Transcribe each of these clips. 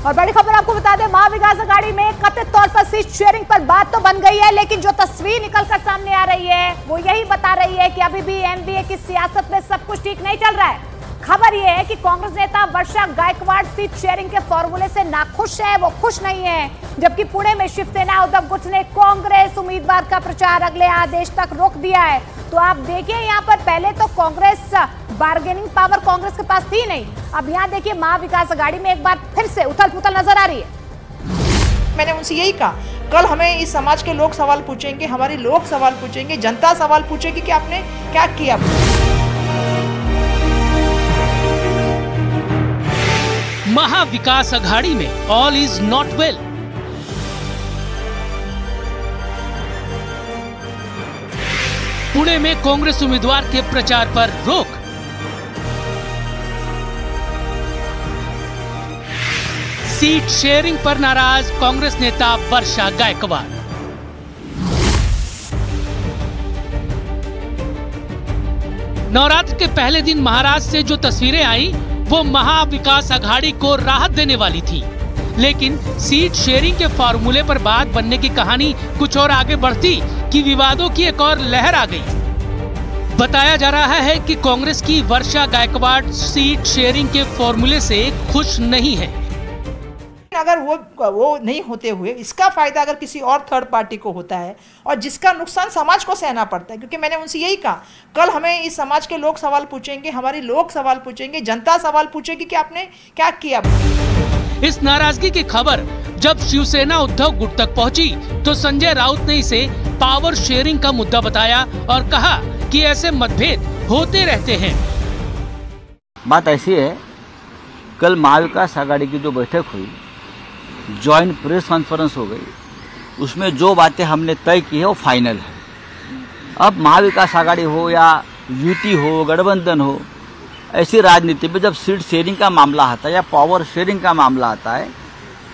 और बड़ी खबर आपको बता दें, महाविकास अघाड़ी में कथित तौर पर सीट शेयरिंग पर बात तो बन गई है, लेकिन जो तस्वीर निकलकर सामने आ रही है वो यही बता रही है कि अभी भी एमवीए की सियासत में सब कुछ ठीक नहीं चल रहा है। खबर यह है कि कांग्रेस नेता वर्षा गायकवाड़ सीट शेयरिंग के फॉर्मूले से नाखुश है, वो खुश नहीं है। जबकि पुणे में शिवसेना उद्धव गुट ने कांग्रेस उम्मीदवार का प्रचार अगले आदेश तक रोक दिया है। तो आप देखिए, यहाँ पर पहले तो कांग्रेस बार्गेनिंग पावर कांग्रेस के पास थी नहीं, अब यहाँ देखिए महाविकास अघाड़ी में एक बार फिर से उथल पुथल नजर आ रही है। मैंने उनसे यही कहा, कल हमें इस समाज के लोग सवाल पूछेंगे, हमारे लोग सवाल पूछेंगे, जनता सवाल पूछेगी कि आपने क्या किया। महाविकास अघाड़ी में all is not well. Pune में कांग्रेस उम्मीदवार के प्रचार पर रोक। सीट शेयरिंग पर नाराज कांग्रेस नेता वर्षा गायकवाड़। नवरात्र के पहले दिन महाराष्ट्र से जो तस्वीरें आई वो महाविकास अघाड़ी को राहत देने वाली थी, लेकिन सीट शेयरिंग के फॉर्मूले पर बात बनने की कहानी कुछ और आगे बढ़ती कि विवादों की एक और लहर आ गई। बताया जा रहा है कि कांग्रेस की वर्षा गायकवाड़ सीट शेयरिंग के फॉर्मूले से खुश नहीं है। अगर वो नहीं होते हुए इसका फायदा अगर किसी और थर्ड पार्टी को होता है और जिसका नुकसान समाज को सहना पड़ता है, क्योंकि मैंने उनसे यही कहा, कल हमें इस समाज के लोग सवाल पूछेंगे, हमारे लोग सवाल पूछेंगे, जनता सवाल पूछेगी कि आपने क्या किया। इस नाराजगी की खबर जब शिवसेना उद्धव गुट तक पहुंची तो संजय राउत ने इसे पावर शेयरिंग का मुद्दा बताया और कहा कि ऐसे मतभेद होते रहते हैं। बात ऐसी है, कल महाविकास आघाड़ी की जो बैठक हुई, जॉइंट प्रेस कॉन्फ्रेंस हो गई, उसमें जो बातें हमने तय की है वो फाइनल है। अब महाविकास आघाड़ी हो या यूटी हो, गठबंधन हो, ऐसी राजनीति में जब सीट शेयरिंग का मामला आता है या पावर शेयरिंग का मामला आता है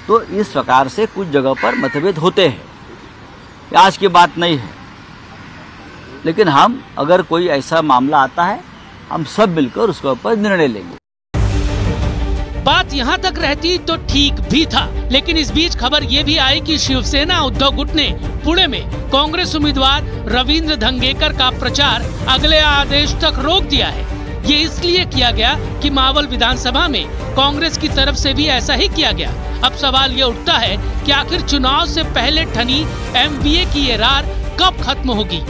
तो इस प्रकार से कुछ जगह पर मतभेद होते हैं। आज की बात नहीं है, लेकिन हम अगर कोई ऐसा मामला आता है हम सब मिलकर उसके ऊपर निर्णय लेंगे। बात यहाँ तक रहती तो ठीक भी था, लेकिन इस बीच खबर ये भी आई कि शिवसेना उद्धव गुट ने पुणे में कांग्रेस उम्मीदवार रविंद्र धंगेकर का प्रचार अगले आदेश तक रोक दिया है। ये इसलिए किया गया कि मावल विधानसभा में कांग्रेस की तरफ से भी ऐसा ही किया गया। अब सवाल ये उठता है कि आखिर चुनाव से पहले ठनी एमवीए की ये रार कब खत्म होगी।